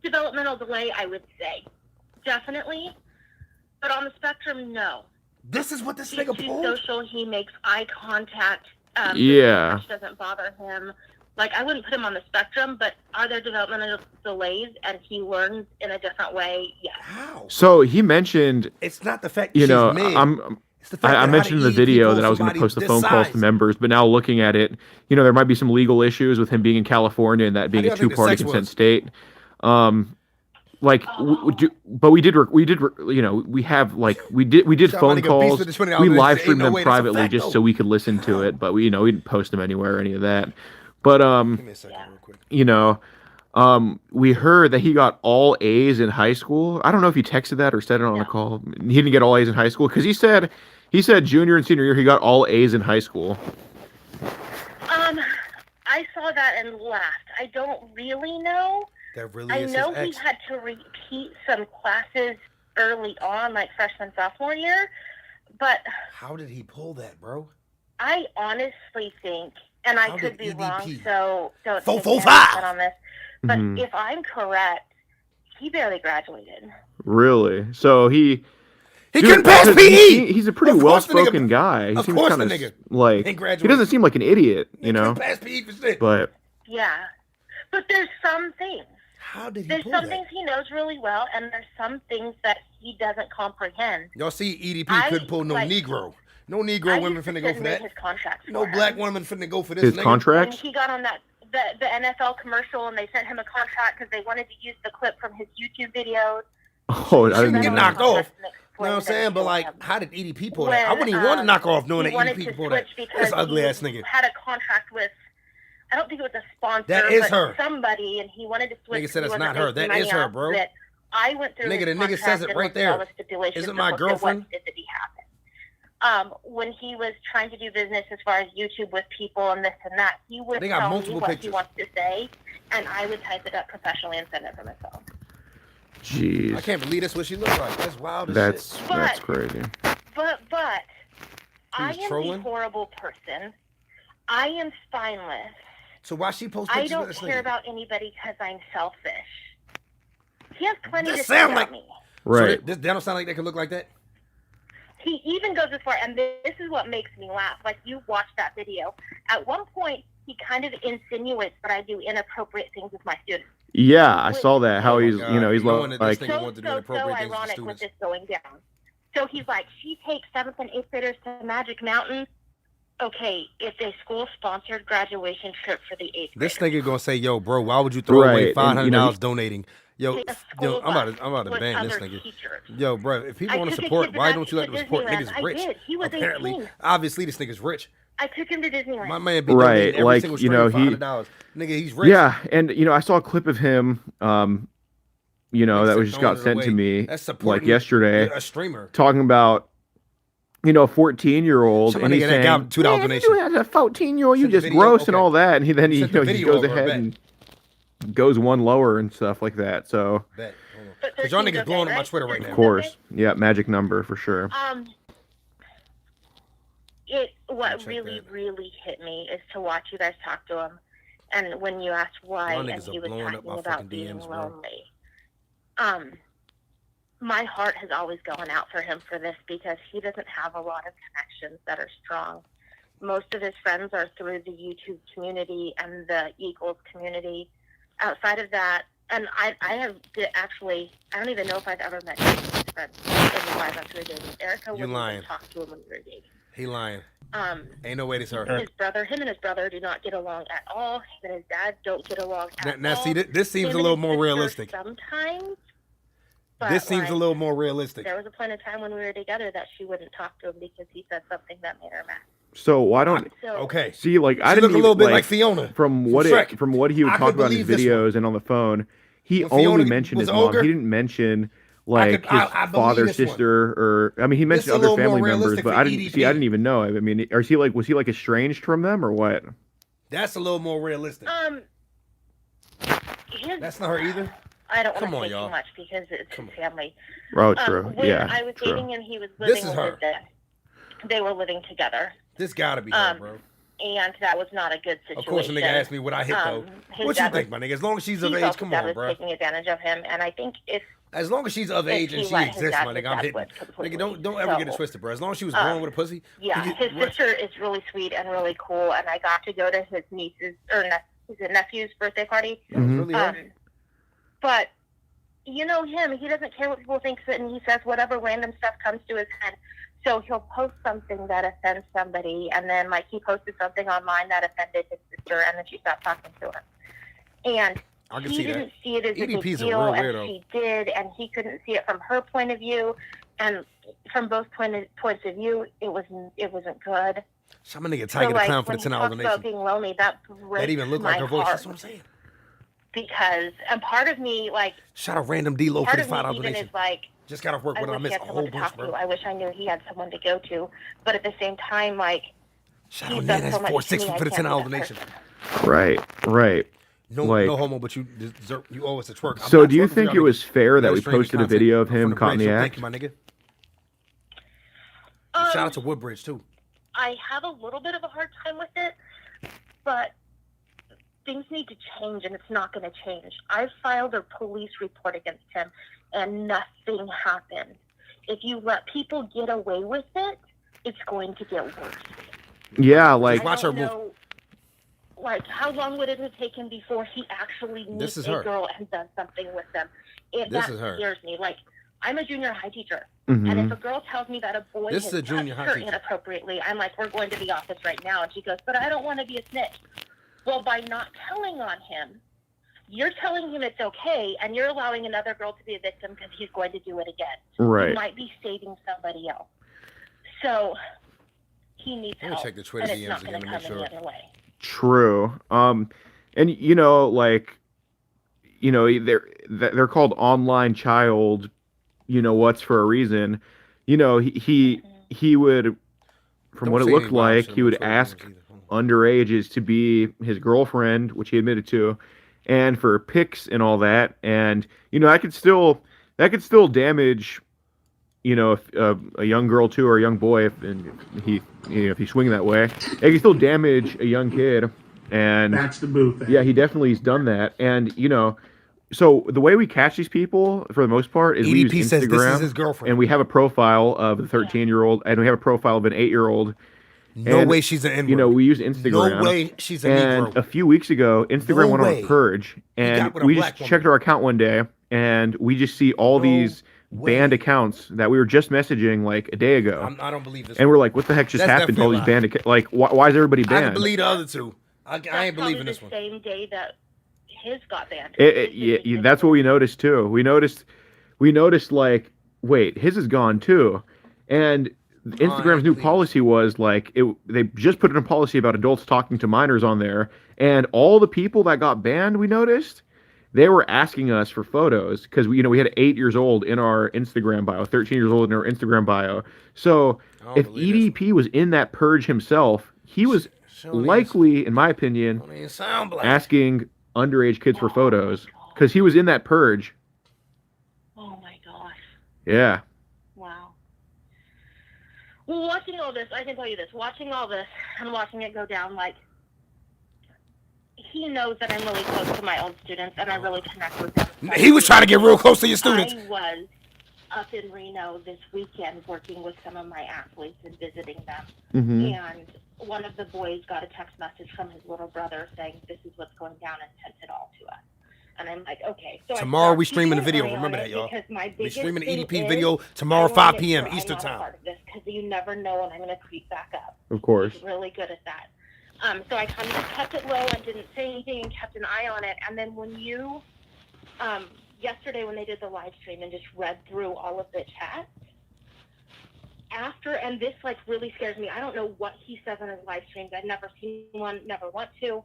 [SPEAKER 3] Developmental delay, I would say. Definitely. But on the spectrum, no.
[SPEAKER 1] This is what this
[SPEAKER 3] He's
[SPEAKER 1] nigga
[SPEAKER 3] too
[SPEAKER 1] pulled?
[SPEAKER 3] social. He makes eye contact.
[SPEAKER 2] Yeah.
[SPEAKER 3] Which doesn't bother him. Like, I wouldn't put him on the spectrum, but are there developmental delays and he learns in a different way? Yes.
[SPEAKER 1] How?
[SPEAKER 2] So he mentioned,
[SPEAKER 1] It's not the fact
[SPEAKER 2] you
[SPEAKER 1] she's
[SPEAKER 2] know,
[SPEAKER 1] mid. It's the fact
[SPEAKER 2] I
[SPEAKER 1] that how
[SPEAKER 2] mentioned in the
[SPEAKER 1] EDP
[SPEAKER 2] video
[SPEAKER 1] pull
[SPEAKER 2] that I was going to
[SPEAKER 1] somebody
[SPEAKER 2] post the
[SPEAKER 1] this
[SPEAKER 2] phone calls
[SPEAKER 1] size.
[SPEAKER 2] to members, but now looking at it, you know, there might be some legal issues with him being in California and that being
[SPEAKER 1] do
[SPEAKER 2] a
[SPEAKER 1] y'all think the
[SPEAKER 2] two-party
[SPEAKER 1] sex
[SPEAKER 2] consent
[SPEAKER 1] was?
[SPEAKER 2] state. Like, but we did, you know, we have like we did
[SPEAKER 1] Shout
[SPEAKER 2] phone
[SPEAKER 1] out, nigga, Beast
[SPEAKER 2] calls.
[SPEAKER 1] with the $20
[SPEAKER 2] We
[SPEAKER 1] bill.
[SPEAKER 2] live
[SPEAKER 1] Ain't
[SPEAKER 2] streamed
[SPEAKER 1] no
[SPEAKER 2] them
[SPEAKER 1] way, that's a
[SPEAKER 2] privately
[SPEAKER 1] fact,
[SPEAKER 2] just
[SPEAKER 1] though.
[SPEAKER 2] so we could listen to it, but we didn't post them anywhere or any of that. But
[SPEAKER 1] Give me a second real quick.
[SPEAKER 2] you know, we heard that he got all A's in high school. I don't know if he texted that or said it on the call. He didn't get all A's in high school because he said junior and senior year he got all A's in high school.
[SPEAKER 3] I saw that and laughed. I don't really know.
[SPEAKER 1] That really
[SPEAKER 3] I
[SPEAKER 1] is
[SPEAKER 3] know
[SPEAKER 1] his
[SPEAKER 3] he
[SPEAKER 1] ex.
[SPEAKER 3] had to repeat some classes early on, like freshman, sophomore year, but
[SPEAKER 1] How did he pull that, bro?
[SPEAKER 3] I honestly think, and I
[SPEAKER 1] How
[SPEAKER 3] could
[SPEAKER 1] did
[SPEAKER 3] be wrong,
[SPEAKER 1] EDP?
[SPEAKER 3] so don't
[SPEAKER 1] Four,
[SPEAKER 3] take
[SPEAKER 1] four,
[SPEAKER 3] me
[SPEAKER 1] five.
[SPEAKER 3] on this, but
[SPEAKER 2] Mhm.
[SPEAKER 3] if I'm correct, he barely graduated.
[SPEAKER 2] Really? So he
[SPEAKER 1] He
[SPEAKER 2] dude,
[SPEAKER 1] couldn't pass
[SPEAKER 2] because
[SPEAKER 1] PE.
[SPEAKER 2] He's a pretty
[SPEAKER 1] Of course the nigga-
[SPEAKER 2] well-spoken guy. He
[SPEAKER 1] of
[SPEAKER 2] seems
[SPEAKER 1] course
[SPEAKER 2] kind
[SPEAKER 1] the
[SPEAKER 2] of
[SPEAKER 1] nigga
[SPEAKER 2] like
[SPEAKER 1] ain't
[SPEAKER 2] he
[SPEAKER 1] graduated.
[SPEAKER 2] doesn't seem like an idiot, you
[SPEAKER 1] He
[SPEAKER 2] know.
[SPEAKER 1] couldn't pass PE for shit.
[SPEAKER 2] But
[SPEAKER 3] Yeah, but there's some things.
[SPEAKER 1] How did he
[SPEAKER 3] There's
[SPEAKER 1] pull
[SPEAKER 3] some
[SPEAKER 1] that?
[SPEAKER 3] things he knows really well, and there's some things that he doesn't comprehend.
[SPEAKER 1] Y'all see EDP
[SPEAKER 3] I,
[SPEAKER 1] couldn't pull no
[SPEAKER 3] like,
[SPEAKER 1] Negro. No Negro
[SPEAKER 3] I
[SPEAKER 1] women
[SPEAKER 3] used to
[SPEAKER 1] finna go for
[SPEAKER 3] submit
[SPEAKER 1] that.
[SPEAKER 3] his contracts
[SPEAKER 1] No
[SPEAKER 3] for
[SPEAKER 1] black
[SPEAKER 3] him.
[SPEAKER 1] woman finna go for this
[SPEAKER 2] His
[SPEAKER 1] nigga.
[SPEAKER 3] When
[SPEAKER 2] contracts?
[SPEAKER 3] he got on that the NFL commercial and they sent him a contract because they wanted to use the clip from his YouTube videos.
[SPEAKER 2] Oh, I
[SPEAKER 1] She
[SPEAKER 2] didn't
[SPEAKER 1] can get
[SPEAKER 2] know.
[SPEAKER 1] knocked off.
[SPEAKER 3] And
[SPEAKER 1] You know what I'm
[SPEAKER 3] explained
[SPEAKER 1] saying? But
[SPEAKER 3] it
[SPEAKER 1] like,
[SPEAKER 3] to him.
[SPEAKER 1] how did EDP pull that? I wouldn't even want to
[SPEAKER 3] When,
[SPEAKER 1] knock off knowing
[SPEAKER 3] he
[SPEAKER 1] that
[SPEAKER 3] wanted
[SPEAKER 1] EDP
[SPEAKER 3] to
[SPEAKER 1] could pull that.
[SPEAKER 3] switch
[SPEAKER 1] This
[SPEAKER 3] because
[SPEAKER 1] ugly
[SPEAKER 3] he
[SPEAKER 1] ass nigga.
[SPEAKER 3] had a contract with, I don't think it was a sponsor,
[SPEAKER 1] That is
[SPEAKER 3] but
[SPEAKER 1] her.
[SPEAKER 3] somebody, and he wanted to switch.
[SPEAKER 1] Nigga said
[SPEAKER 3] because
[SPEAKER 1] it's
[SPEAKER 3] he
[SPEAKER 1] not
[SPEAKER 3] wasn't
[SPEAKER 1] her.
[SPEAKER 3] making
[SPEAKER 1] That is
[SPEAKER 3] money
[SPEAKER 1] her,
[SPEAKER 3] off
[SPEAKER 1] bro.
[SPEAKER 3] of it. I went through
[SPEAKER 1] Nigga,
[SPEAKER 3] his
[SPEAKER 1] the nigga says
[SPEAKER 3] contract
[SPEAKER 1] it
[SPEAKER 3] and
[SPEAKER 1] right
[SPEAKER 3] looked at all
[SPEAKER 1] there.
[SPEAKER 3] the stipulations
[SPEAKER 1] Isn't
[SPEAKER 3] and
[SPEAKER 1] my
[SPEAKER 3] looked at
[SPEAKER 1] girlfriend?
[SPEAKER 3] what did he happen. When he was trying to do business as far as YouTube with people and this and that, he would
[SPEAKER 1] They got
[SPEAKER 3] tell me
[SPEAKER 1] multiple
[SPEAKER 3] what
[SPEAKER 1] pictures.
[SPEAKER 3] he wants to say, and I would type it up professionally and send it from his phone.
[SPEAKER 2] Jeez.
[SPEAKER 1] I can't believe that's what she looks like. That's wild as
[SPEAKER 2] That's
[SPEAKER 1] shit.
[SPEAKER 2] that's crazy.
[SPEAKER 3] But I
[SPEAKER 1] was
[SPEAKER 3] am
[SPEAKER 1] trolling?
[SPEAKER 3] the horrible person. I am spineless.
[SPEAKER 1] So why she post
[SPEAKER 3] I
[SPEAKER 1] pictures
[SPEAKER 3] don't
[SPEAKER 1] with this
[SPEAKER 3] care
[SPEAKER 1] nigga?
[SPEAKER 3] about anybody because I'm selfish. He has plenty
[SPEAKER 1] That
[SPEAKER 3] to say
[SPEAKER 1] sound
[SPEAKER 3] about
[SPEAKER 1] like-
[SPEAKER 3] me.
[SPEAKER 2] Right.
[SPEAKER 1] So that don't sound like they could look like that?
[SPEAKER 3] He even goes as far, and this is what makes me laugh. Like, you watched that video. At one point, he kind of insinuates that I do inappropriate things with my students.
[SPEAKER 2] Yeah, I saw that. How
[SPEAKER 1] Oh my
[SPEAKER 2] he's,
[SPEAKER 1] God.
[SPEAKER 2] you know, he's
[SPEAKER 1] Knowing that
[SPEAKER 2] like,
[SPEAKER 1] this nigga wanted to do inappropriate things with
[SPEAKER 3] ironic with
[SPEAKER 1] students.
[SPEAKER 3] this going down. So he's like, she takes 7th and 8th graders to Magic Mountain. Okay, it's a school-sponsored graduation trip for the 8th
[SPEAKER 1] This
[SPEAKER 3] graders.
[SPEAKER 1] nigga gonna say, yo, bro, why would you throw away
[SPEAKER 2] Right, and, you know,
[SPEAKER 1] $500 donating? Yo,
[SPEAKER 3] Take a
[SPEAKER 1] yo,
[SPEAKER 3] school
[SPEAKER 1] I'm
[SPEAKER 3] bus
[SPEAKER 1] about to
[SPEAKER 3] with
[SPEAKER 1] ban this
[SPEAKER 3] other
[SPEAKER 1] nigga.
[SPEAKER 3] teachers.
[SPEAKER 1] Yo, bro, if people
[SPEAKER 3] I
[SPEAKER 1] want to
[SPEAKER 3] took a
[SPEAKER 1] support,
[SPEAKER 3] kid
[SPEAKER 1] why
[SPEAKER 3] to
[SPEAKER 1] don't you let
[SPEAKER 3] to
[SPEAKER 1] them support
[SPEAKER 3] Disneyland.
[SPEAKER 1] niggas
[SPEAKER 3] I
[SPEAKER 1] rich?
[SPEAKER 3] did. He was
[SPEAKER 1] Apparently,
[SPEAKER 3] 18.
[SPEAKER 1] obviously, this nigga's rich.
[SPEAKER 3] I took him to Disneyland.
[SPEAKER 1] My man be
[SPEAKER 2] Right,
[SPEAKER 1] donating every
[SPEAKER 2] like,
[SPEAKER 1] single
[SPEAKER 2] you
[SPEAKER 1] stream
[SPEAKER 2] know,
[SPEAKER 1] $500. Nigga, he's rich.
[SPEAKER 2] yeah, and you know, I saw a clip of him, you know,
[SPEAKER 1] Nigga
[SPEAKER 2] that
[SPEAKER 1] said
[SPEAKER 2] was just got
[SPEAKER 1] throwing it
[SPEAKER 2] sent to
[SPEAKER 1] away.
[SPEAKER 2] me
[SPEAKER 1] That's
[SPEAKER 2] like
[SPEAKER 1] supporting
[SPEAKER 2] yesterday,
[SPEAKER 1] a streamer.
[SPEAKER 2] talking about, you know, a 14-year-old,
[SPEAKER 1] Some
[SPEAKER 2] and he's
[SPEAKER 1] nigga that
[SPEAKER 2] saying,
[SPEAKER 1] got $2
[SPEAKER 2] "Man,
[SPEAKER 1] donation."
[SPEAKER 2] you do as a 14-year-old, you
[SPEAKER 1] Sent the
[SPEAKER 2] just
[SPEAKER 1] video?
[SPEAKER 2] gross
[SPEAKER 1] Okay.
[SPEAKER 2] and all that, and then he,
[SPEAKER 1] Sent
[SPEAKER 2] you
[SPEAKER 1] the
[SPEAKER 2] know, he
[SPEAKER 1] video
[SPEAKER 2] goes
[SPEAKER 1] over,
[SPEAKER 2] ahead
[SPEAKER 1] bet.
[SPEAKER 2] and goes one lower and stuff like that. So,
[SPEAKER 1] Bet. Hold on.
[SPEAKER 3] But
[SPEAKER 1] 'Cause y'all
[SPEAKER 3] 13's
[SPEAKER 1] niggas blowing up
[SPEAKER 3] okay,
[SPEAKER 1] my
[SPEAKER 3] right?
[SPEAKER 1] Twitter right
[SPEAKER 3] 13's
[SPEAKER 1] now.
[SPEAKER 2] of course, yeah, magic number for sure.
[SPEAKER 3] What
[SPEAKER 1] Check
[SPEAKER 3] really,
[SPEAKER 1] that.
[SPEAKER 3] really hit me is to watch you guys talk to him, and when you asked why,
[SPEAKER 1] Y'all
[SPEAKER 3] and
[SPEAKER 1] niggas
[SPEAKER 3] he
[SPEAKER 1] are
[SPEAKER 3] was
[SPEAKER 1] blowing up
[SPEAKER 3] talking
[SPEAKER 1] my
[SPEAKER 3] about
[SPEAKER 1] fucking
[SPEAKER 3] being
[SPEAKER 1] DMs, bro.
[SPEAKER 3] lonely. My heart has always gone out for him for this because he doesn't have a lot of connections that are strong. Most of his friends are through the YouTube community and the Eagles community. Outside of that, and I don't even know if I've ever met any of his friends in the 5 months we were dating. Erica
[SPEAKER 1] You
[SPEAKER 3] wouldn't
[SPEAKER 1] lying.
[SPEAKER 3] even talk to him when we were dating.
[SPEAKER 1] He lying. Ain't no way this her.
[SPEAKER 3] Him and his brother do not get along at all. Him and his dad don't get along at
[SPEAKER 1] Now
[SPEAKER 3] all.
[SPEAKER 1] see, this seems
[SPEAKER 3] Him
[SPEAKER 1] a
[SPEAKER 3] and
[SPEAKER 1] little
[SPEAKER 3] his
[SPEAKER 1] more
[SPEAKER 3] sister
[SPEAKER 1] realistic.
[SPEAKER 3] Sometimes. But
[SPEAKER 1] This seems
[SPEAKER 3] like,
[SPEAKER 1] a little more realistic.
[SPEAKER 3] There was a point in time when we were together that she wouldn't talk to him because he said something that made her mad.
[SPEAKER 2] So why don't
[SPEAKER 3] So
[SPEAKER 1] Okay.
[SPEAKER 2] see like I
[SPEAKER 1] She
[SPEAKER 2] didn't
[SPEAKER 1] look a
[SPEAKER 2] even
[SPEAKER 1] little bit
[SPEAKER 2] like,
[SPEAKER 1] like Fiona.
[SPEAKER 2] from
[SPEAKER 1] from
[SPEAKER 2] what
[SPEAKER 1] Shrek.
[SPEAKER 2] from what he would
[SPEAKER 1] I
[SPEAKER 2] talk
[SPEAKER 1] could
[SPEAKER 2] about in his
[SPEAKER 1] believe this one.
[SPEAKER 2] videos and on the phone. He
[SPEAKER 1] When
[SPEAKER 2] only
[SPEAKER 1] Fiona
[SPEAKER 2] mentioned
[SPEAKER 1] was
[SPEAKER 2] his mom.
[SPEAKER 1] ogre,
[SPEAKER 2] He didn't mention like
[SPEAKER 1] could- I
[SPEAKER 2] his
[SPEAKER 1] believe
[SPEAKER 2] father,
[SPEAKER 1] this one.
[SPEAKER 2] sister, or I mean, he mentioned
[SPEAKER 1] a
[SPEAKER 2] other
[SPEAKER 1] little more
[SPEAKER 2] family members,
[SPEAKER 1] realistic
[SPEAKER 2] but
[SPEAKER 1] for
[SPEAKER 2] I didn't
[SPEAKER 1] EDP.
[SPEAKER 2] I didn't even know. I mean, was he like estranged from them or what?
[SPEAKER 1] That's a little more realistic. That's not her either.
[SPEAKER 3] I don't
[SPEAKER 1] Come
[SPEAKER 3] want
[SPEAKER 1] on,
[SPEAKER 3] to say
[SPEAKER 1] y'all.
[SPEAKER 3] too much because it's
[SPEAKER 1] Come
[SPEAKER 3] his family.
[SPEAKER 2] Oh, true.
[SPEAKER 3] When
[SPEAKER 2] Yeah,
[SPEAKER 3] I was
[SPEAKER 2] true.
[SPEAKER 3] dating him, he was living
[SPEAKER 1] This is
[SPEAKER 3] with
[SPEAKER 1] her.
[SPEAKER 3] his dad. They were living together,
[SPEAKER 1] This gotta be her, bro.
[SPEAKER 3] and that was not a good situation.
[SPEAKER 1] Of course, a nigga asked me what I hit though.
[SPEAKER 3] His
[SPEAKER 1] What you
[SPEAKER 3] dad
[SPEAKER 1] think, my nigga? As long as she's
[SPEAKER 3] he
[SPEAKER 1] of
[SPEAKER 3] felt
[SPEAKER 1] age,
[SPEAKER 3] his
[SPEAKER 1] come
[SPEAKER 3] dad
[SPEAKER 1] on,
[SPEAKER 3] was
[SPEAKER 1] bro.
[SPEAKER 3] taking advantage of him, and I think if
[SPEAKER 1] As long as she's of age and
[SPEAKER 3] he
[SPEAKER 1] she
[SPEAKER 3] let his
[SPEAKER 1] exists,
[SPEAKER 3] dad,
[SPEAKER 1] my
[SPEAKER 3] his
[SPEAKER 1] nigga, I'm
[SPEAKER 3] dad
[SPEAKER 1] hitting.
[SPEAKER 3] would completely.
[SPEAKER 1] Nigga, don't ever get it
[SPEAKER 3] So,
[SPEAKER 1] twisted, bro. As long as she was born with a pussy.
[SPEAKER 3] Yeah,
[SPEAKER 1] you
[SPEAKER 3] his
[SPEAKER 1] get-
[SPEAKER 3] sister is really sweet and really cool, and I got to go to his niece's nephew's birthday party.
[SPEAKER 1] That was
[SPEAKER 2] Mhm.
[SPEAKER 1] really her.
[SPEAKER 3] But you know him; he doesn't care what people think, and he says whatever random stuff comes to his head. So he'll post something that offends somebody, and then like he posted something online that offended his sister, and then she stopped talking to him. And
[SPEAKER 1] I can
[SPEAKER 3] he
[SPEAKER 1] see
[SPEAKER 3] didn't
[SPEAKER 1] that.
[SPEAKER 3] see it as a big
[SPEAKER 1] EDP's a
[SPEAKER 3] deal,
[SPEAKER 1] real
[SPEAKER 3] and
[SPEAKER 1] weirdo.
[SPEAKER 3] she did, and he couldn't see it from her point of view, and from both points of view, it wasn't good.
[SPEAKER 1] Some nigga Tiger the Clown for the
[SPEAKER 3] when he
[SPEAKER 1] $10
[SPEAKER 3] talks about
[SPEAKER 1] donation.
[SPEAKER 3] being lonely, that breaks
[SPEAKER 1] That even looked
[SPEAKER 3] my
[SPEAKER 1] like her voice.
[SPEAKER 3] heart,
[SPEAKER 1] That's what I'm saying.
[SPEAKER 3] because and part of me like
[SPEAKER 1] Shout out random D-Lo for
[SPEAKER 3] part
[SPEAKER 1] the
[SPEAKER 3] of me
[SPEAKER 1] $5
[SPEAKER 3] even
[SPEAKER 1] donation.
[SPEAKER 3] is like
[SPEAKER 1] Just got off work
[SPEAKER 3] I
[SPEAKER 1] when I
[SPEAKER 3] wish he
[SPEAKER 1] missed
[SPEAKER 3] had
[SPEAKER 1] a
[SPEAKER 3] someone
[SPEAKER 1] whole
[SPEAKER 3] to
[SPEAKER 1] bunch,
[SPEAKER 3] talk to.
[SPEAKER 1] bro.
[SPEAKER 3] I wish I knew he had someone to go to, but at the same time, like
[SPEAKER 1] Shout
[SPEAKER 3] he's
[SPEAKER 1] out
[SPEAKER 3] done
[SPEAKER 1] Nana's
[SPEAKER 3] so much to
[SPEAKER 1] 460
[SPEAKER 3] me,
[SPEAKER 1] for the
[SPEAKER 3] I can't
[SPEAKER 1] $10
[SPEAKER 3] be that
[SPEAKER 1] donation.
[SPEAKER 3] person.
[SPEAKER 2] Right.
[SPEAKER 1] No,
[SPEAKER 2] Like-
[SPEAKER 1] no homo, but you deserve, you owe us a twerk. I'm
[SPEAKER 2] So
[SPEAKER 1] not
[SPEAKER 2] do you
[SPEAKER 1] twerking for
[SPEAKER 2] think
[SPEAKER 1] y'all
[SPEAKER 2] it was fair that
[SPEAKER 1] Y'all
[SPEAKER 2] we
[SPEAKER 1] streaming
[SPEAKER 2] posted a
[SPEAKER 1] content
[SPEAKER 2] video of
[SPEAKER 1] from
[SPEAKER 2] him
[SPEAKER 1] the
[SPEAKER 2] caught in
[SPEAKER 1] bridge,
[SPEAKER 2] the
[SPEAKER 1] so
[SPEAKER 2] act?
[SPEAKER 1] Thank you, my nigga.
[SPEAKER 3] Um,
[SPEAKER 1] Shout out to Woodbridge too.
[SPEAKER 3] I have a little bit of a hard time with it, but things need to change, and it's not going to change. I filed a police report against him, and nothing happened. If you let people get away with it, it's going to get worse.
[SPEAKER 2] Yeah, like
[SPEAKER 1] Watch
[SPEAKER 3] I
[SPEAKER 1] her
[SPEAKER 3] don't
[SPEAKER 1] move.
[SPEAKER 3] know, like, how long would it have taken before he actually
[SPEAKER 1] This
[SPEAKER 3] meets
[SPEAKER 1] is
[SPEAKER 3] a
[SPEAKER 1] her.
[SPEAKER 3] girl and does something with them?
[SPEAKER 1] This
[SPEAKER 3] That
[SPEAKER 1] is her.
[SPEAKER 3] scares me. Like, I'm a junior high teacher.
[SPEAKER 2] Mhm.
[SPEAKER 3] And if a girl tells me that a boy
[SPEAKER 1] This
[SPEAKER 3] has
[SPEAKER 1] is a junior
[SPEAKER 3] touched
[SPEAKER 1] high
[SPEAKER 3] her
[SPEAKER 1] teacher.
[SPEAKER 3] inappropriately, I'm like, we're going to the office right now. And she goes, but I don't want to be a snitch. Well, by not telling on him, you're telling him it's okay, and you're allowing another girl to be a victim because he's going to do it again.
[SPEAKER 2] Right.
[SPEAKER 3] You might be saving somebody else. So he needs
[SPEAKER 1] Let me
[SPEAKER 3] help,
[SPEAKER 1] check the Twitter
[SPEAKER 3] and it's
[SPEAKER 1] DMs
[SPEAKER 3] not going
[SPEAKER 1] again
[SPEAKER 3] to
[SPEAKER 1] to
[SPEAKER 3] come
[SPEAKER 1] make
[SPEAKER 3] any
[SPEAKER 1] sure.
[SPEAKER 3] other way.
[SPEAKER 2] True. And you know, like, you know, they're called online child, you know what's for a reason. You know, he would, from
[SPEAKER 1] Don't
[SPEAKER 2] what it
[SPEAKER 1] say
[SPEAKER 2] looked
[SPEAKER 1] any wild
[SPEAKER 2] like,
[SPEAKER 1] shit
[SPEAKER 2] he
[SPEAKER 1] about
[SPEAKER 2] would
[SPEAKER 1] Twitter
[SPEAKER 2] ask
[SPEAKER 1] DMs either. Hold on.
[SPEAKER 2] underages to be his girlfriend, which he admitted to, and for pics and all that. And you know, that could still damage, you know, if, a young girl too or a young boy, if he's swinging that way, it can still damage a young kid. And
[SPEAKER 4] That's the boo thing.
[SPEAKER 2] yeah, he definitely has done that. And you know, so the way we catch these people for the most part is we use
[SPEAKER 1] EDP says this is
[SPEAKER 2] Instagram,
[SPEAKER 1] his girlfriend.
[SPEAKER 2] and we have a profile of the 13-year-old, and we have a profile of an 8-year-old.
[SPEAKER 1] No
[SPEAKER 2] And,
[SPEAKER 1] way she's an N-word.
[SPEAKER 2] You know, we use Instagram.
[SPEAKER 1] No way she's a
[SPEAKER 2] And
[SPEAKER 1] Negro.
[SPEAKER 2] a few weeks ago, Instagram
[SPEAKER 1] No
[SPEAKER 2] went on
[SPEAKER 1] way.
[SPEAKER 2] a purge, and
[SPEAKER 1] got with a
[SPEAKER 2] we
[SPEAKER 1] black
[SPEAKER 2] just
[SPEAKER 1] woman.
[SPEAKER 2] checked our account one day, and we just see all
[SPEAKER 1] No
[SPEAKER 2] these
[SPEAKER 1] way.
[SPEAKER 2] banned accounts that we were just messaging like a day ago.
[SPEAKER 1] I don't believe this.
[SPEAKER 2] And we're like, what the heck just
[SPEAKER 1] That's
[SPEAKER 2] happened to all these
[SPEAKER 1] definitely
[SPEAKER 2] banned accounts? Like, why is everybody
[SPEAKER 1] I can
[SPEAKER 2] banned?
[SPEAKER 1] believe the other two. I
[SPEAKER 3] That's
[SPEAKER 1] ain't believing
[SPEAKER 3] probably
[SPEAKER 1] this one.
[SPEAKER 3] the same day that his got banned.
[SPEAKER 2] Yeah, that's what we noticed too. We noticed like, wait, his is gone too. And Instagram's new
[SPEAKER 1] please.
[SPEAKER 2] policy was like, they just put in a policy about adults talking to minors on there, and all the people that got banned, we noticed, they were asking us for photos because we had 8 years old in our Instagram bio, 13 years old in our Instagram bio. So
[SPEAKER 1] I don't
[SPEAKER 2] if
[SPEAKER 1] believe this
[SPEAKER 2] EDP was in that purge himself, he was
[SPEAKER 1] She don't even-
[SPEAKER 2] likely, in my opinion,
[SPEAKER 1] don't even sound black.
[SPEAKER 2] asking underage kids for photos because he was in that purge.
[SPEAKER 3] Oh my gosh.
[SPEAKER 2] Yeah.
[SPEAKER 3] Wow. Well, watching all this, I can tell you this. Watching all this and watching it go down, like, he knows that I'm really close to my own students and I really connect with them.
[SPEAKER 1] He was trying to get real close to your students.
[SPEAKER 3] I was up in Reno this weekend working with some of my athletes and visiting them.
[SPEAKER 2] Mm-hmm.
[SPEAKER 3] And one of the boys got a text message from his little brother saying, this is what's going down, and sent it all to us. And I'm like, okay. So
[SPEAKER 1] Tomorrow we
[SPEAKER 3] I
[SPEAKER 1] streaming the
[SPEAKER 3] keep
[SPEAKER 1] video.
[SPEAKER 3] an eye on
[SPEAKER 1] Remember
[SPEAKER 3] it
[SPEAKER 1] that, y'all.
[SPEAKER 3] because my
[SPEAKER 1] We
[SPEAKER 3] biggest
[SPEAKER 1] streaming the
[SPEAKER 3] thing
[SPEAKER 1] EDP
[SPEAKER 3] is
[SPEAKER 1] video
[SPEAKER 3] I
[SPEAKER 1] tomorrow,
[SPEAKER 3] wanna
[SPEAKER 1] 5
[SPEAKER 3] make
[SPEAKER 1] p.m.
[SPEAKER 3] sure I'm
[SPEAKER 1] Eastern
[SPEAKER 3] not a
[SPEAKER 1] time.
[SPEAKER 3] part of this because you never know when I'm going to creep back up.
[SPEAKER 2] Of course.
[SPEAKER 3] He's really good at that. So I kind of kept it low and didn't say anything and kept an eye on it. And then when you, yesterday when they did the live stream and just read through all of the chats, after, and this like really scares me. I don't know what he says on his live streams. I've never seen one, never want to.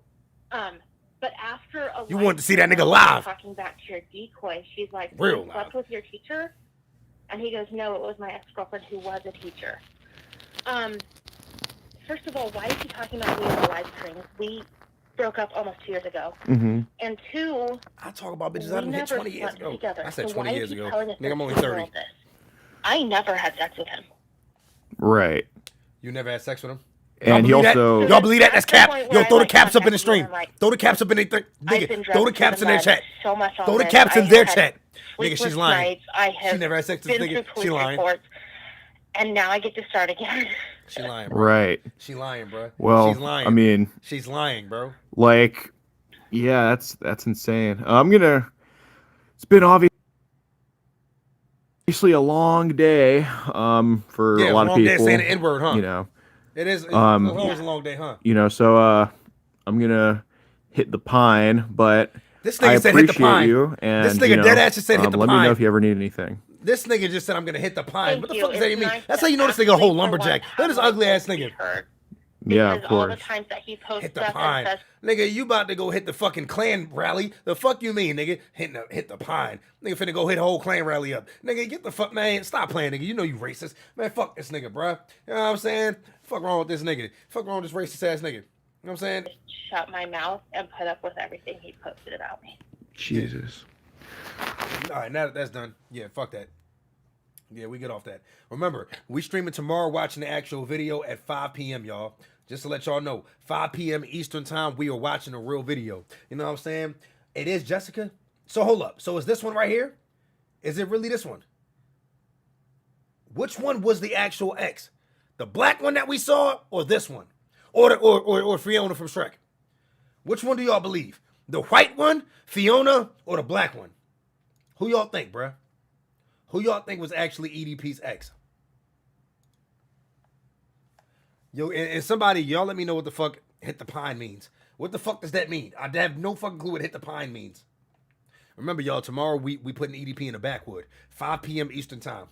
[SPEAKER 3] But after a
[SPEAKER 1] You
[SPEAKER 3] live
[SPEAKER 1] wanted to see that
[SPEAKER 3] stream,
[SPEAKER 1] nigga live.
[SPEAKER 3] talking back to your decoy, she's like,
[SPEAKER 1] Real
[SPEAKER 3] "You slept
[SPEAKER 1] live.
[SPEAKER 3] with your teacher?" And he goes, "No, it was my ex-girlfriend who was a teacher." First of all, why is he talking about me on the live stream? We broke up almost 2 years ago.
[SPEAKER 2] Mm-hmm.
[SPEAKER 3] And two,
[SPEAKER 1] I talk about bitches
[SPEAKER 3] we
[SPEAKER 1] I done hit
[SPEAKER 3] never
[SPEAKER 1] 20 years
[SPEAKER 3] slept
[SPEAKER 1] ago.
[SPEAKER 3] together.
[SPEAKER 1] I said
[SPEAKER 3] So
[SPEAKER 1] 20
[SPEAKER 3] why
[SPEAKER 1] years
[SPEAKER 3] is he
[SPEAKER 1] ago.
[SPEAKER 3] telling a
[SPEAKER 1] Nigga, I'm only
[SPEAKER 3] 13-year-old
[SPEAKER 1] 30.
[SPEAKER 3] this? I never had sex with him.
[SPEAKER 2] Right.
[SPEAKER 1] You never had sex with him?
[SPEAKER 2] And he
[SPEAKER 1] believe that?
[SPEAKER 2] also
[SPEAKER 1] Y'all believe that? That's
[SPEAKER 3] That's the
[SPEAKER 1] cap.
[SPEAKER 3] point
[SPEAKER 1] Yo,
[SPEAKER 3] where
[SPEAKER 1] throw
[SPEAKER 3] I,
[SPEAKER 1] the
[SPEAKER 3] like,
[SPEAKER 1] caps up in the
[SPEAKER 3] contacted
[SPEAKER 1] stream.
[SPEAKER 3] him, like,
[SPEAKER 1] Throw the caps up in their
[SPEAKER 3] I've been
[SPEAKER 1] nigga. Throw the
[SPEAKER 3] drugged
[SPEAKER 1] caps
[SPEAKER 3] to
[SPEAKER 1] in their
[SPEAKER 3] mud
[SPEAKER 1] chat.
[SPEAKER 3] So much on
[SPEAKER 1] Throw the
[SPEAKER 3] this.
[SPEAKER 1] caps in
[SPEAKER 3] I
[SPEAKER 1] their
[SPEAKER 3] have
[SPEAKER 1] chat.
[SPEAKER 3] had
[SPEAKER 1] Nigga, she's
[SPEAKER 3] sleepless
[SPEAKER 1] lying.
[SPEAKER 3] nights. I have
[SPEAKER 1] She never had sex with
[SPEAKER 3] been
[SPEAKER 1] this
[SPEAKER 3] through
[SPEAKER 1] nigga.
[SPEAKER 3] police
[SPEAKER 1] She lying.
[SPEAKER 3] reports, and now I get to start again.
[SPEAKER 1] She lying, bro.
[SPEAKER 2] right.
[SPEAKER 1] She lying, bro.
[SPEAKER 2] Well,
[SPEAKER 1] she's lying.
[SPEAKER 2] I mean,
[SPEAKER 1] she's lying, bro.
[SPEAKER 2] like, yeah, that's insane. It's been obviously a long day for
[SPEAKER 1] Yeah,
[SPEAKER 2] a lot of
[SPEAKER 1] long
[SPEAKER 2] people.
[SPEAKER 1] day saying the N-word, huh?
[SPEAKER 2] You know.
[SPEAKER 1] It is. It's
[SPEAKER 2] Um,
[SPEAKER 1] always a long day, huh?
[SPEAKER 2] You know, so I'm gonna hit the pine, but
[SPEAKER 1] This
[SPEAKER 2] I
[SPEAKER 1] nigga said hit the
[SPEAKER 2] appreciate
[SPEAKER 1] pine.
[SPEAKER 2] you. And
[SPEAKER 1] This nigga
[SPEAKER 2] you know,
[SPEAKER 1] dead ass just said hit the
[SPEAKER 2] let me
[SPEAKER 1] pine.
[SPEAKER 2] know if you ever need anything.
[SPEAKER 1] This nigga just said I'm gonna hit the pine.
[SPEAKER 3] Thank
[SPEAKER 1] What the
[SPEAKER 3] you.
[SPEAKER 1] fuck does that
[SPEAKER 3] It's
[SPEAKER 1] even mean?
[SPEAKER 3] nice
[SPEAKER 1] That's
[SPEAKER 3] to
[SPEAKER 1] how you know this nigga a whole
[SPEAKER 3] actually, for
[SPEAKER 1] lumberjack.
[SPEAKER 3] once,
[SPEAKER 1] Look at this
[SPEAKER 3] have my
[SPEAKER 1] ugly ass
[SPEAKER 3] voice
[SPEAKER 1] nigga.
[SPEAKER 3] heard.
[SPEAKER 2] Yeah,
[SPEAKER 3] Because
[SPEAKER 2] of
[SPEAKER 3] all the
[SPEAKER 2] course.
[SPEAKER 3] times that he posts
[SPEAKER 1] Hit the
[SPEAKER 3] stuff
[SPEAKER 1] pine.
[SPEAKER 3] and says,
[SPEAKER 1] Nigga, you about to go hit the fucking Klan rally. The fuck you mean, nigga? Hit the pine. Nigga finna go hit a whole Klan rally up. Nigga, get the fuck, man. Stop playing, nigga. You know you racist. Man, fuck this nigga, bruh. You know what I'm saying? Fuck wrong with this nigga. Fuck wrong with this racist ass nigga. You know what I'm saying?
[SPEAKER 3] shut my mouth and put up with everything he posted about me.
[SPEAKER 2] Jesus.
[SPEAKER 1] All right, now that that's done. Yeah, fuck that. Yeah, we get off that. Remember, we streaming tomorrow watching the actual video at 5 p.m., y'all. Just to let y'all know, 5 p.m. Eastern time, we are watching a real video. You know what I'm saying? It is Jessica. So hold up. So is this one right here? Is it really this one? Which one was the actual ex? The black one that we saw, or this one? Or Fiona from Shrek? Which one do y'all believe? The white one, Fiona, or the black one? Who y'all think, bruh? Who y'all think was actually EDP's ex? Yo, and somebody, y'all let me know what the fuck hit the pine means. What the fuck does that mean? I have no fucking clue what hit the pine means. Remember, y'all, tomorrow we putting EDP in the backwood. 5 p.m. Eastern time.